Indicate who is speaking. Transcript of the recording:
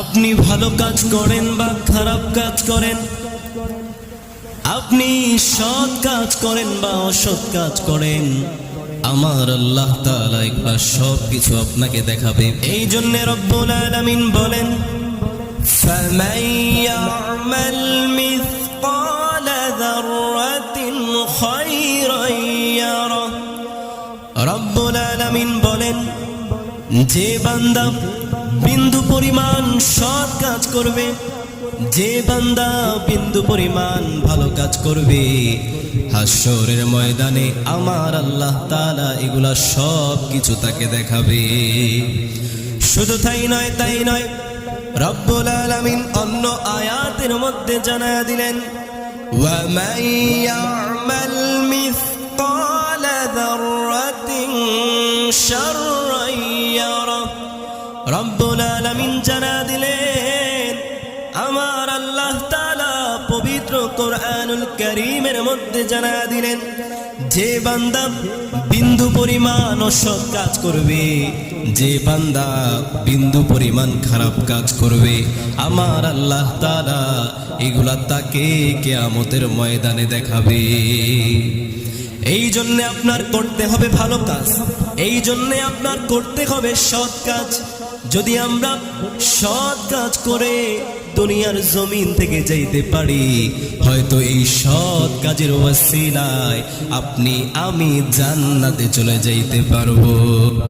Speaker 1: আপনি ভালো কাজ করেন বা খারাপ কাজ করেন, আপনি সৎ কাজ করেন বা অসৎ কাজ করেন, আমার আল্লাহ তাআলা একবার সব কিছু আপনাকে দেখাবে। এই জন্য রব্বুল আলামিন বলেন, ফামান ইয়ামাল মিসকালা যাররাতিন খায়রান ইয়ারা। রব্বুল আলামিন বলেন, যে বান্দা বিন্দু পরিমাণ সৎ কাজ করবে, যে বান্দা বিন্দু পরিমাণ ভালো কাজ করবে, হাশরের ময়দানে আমার আল্লাহ তাআলা এগুলা সব কিছু তাকে দেখাবে। শুধু তাই নয়, রব্বুল আলামিন অন্য আয়াতের মধ্যে জানায়া দিলেন, ওয়া মান ইয়ামাল মিসকালা যাররাতিন শাররান ইয়ারা। রব্বুল আলামিন জানা দিলেন, আমার আল্লাহ তাআলা পবিত্র কোরআনুল কারীমের মধ্যে জানা দিলেন, যে বান্দা বিন্দু পরিমাণ অসৎ কাজ করবে, যে বান্দা বিন্দু পরিমাণ খারাপ কাজ করবে, আমার আল্লাহ তাআলা এগুলা তাকে কিয়ামতের ময়দানে দেখাবে। এই জন্য আপনার করতে হবে ভালো কাজ, এই জন্য আপনার করতে হবে সৎ কাজ। যদি আমরা সৎ কাজ করে দুনিয়ার জমিন থেকে যাইতে পারি, হয়তো এই সৎ কাজের ওয়াসিলায় আপনি আমি জান্নাতে চলে যাইতে পারবো।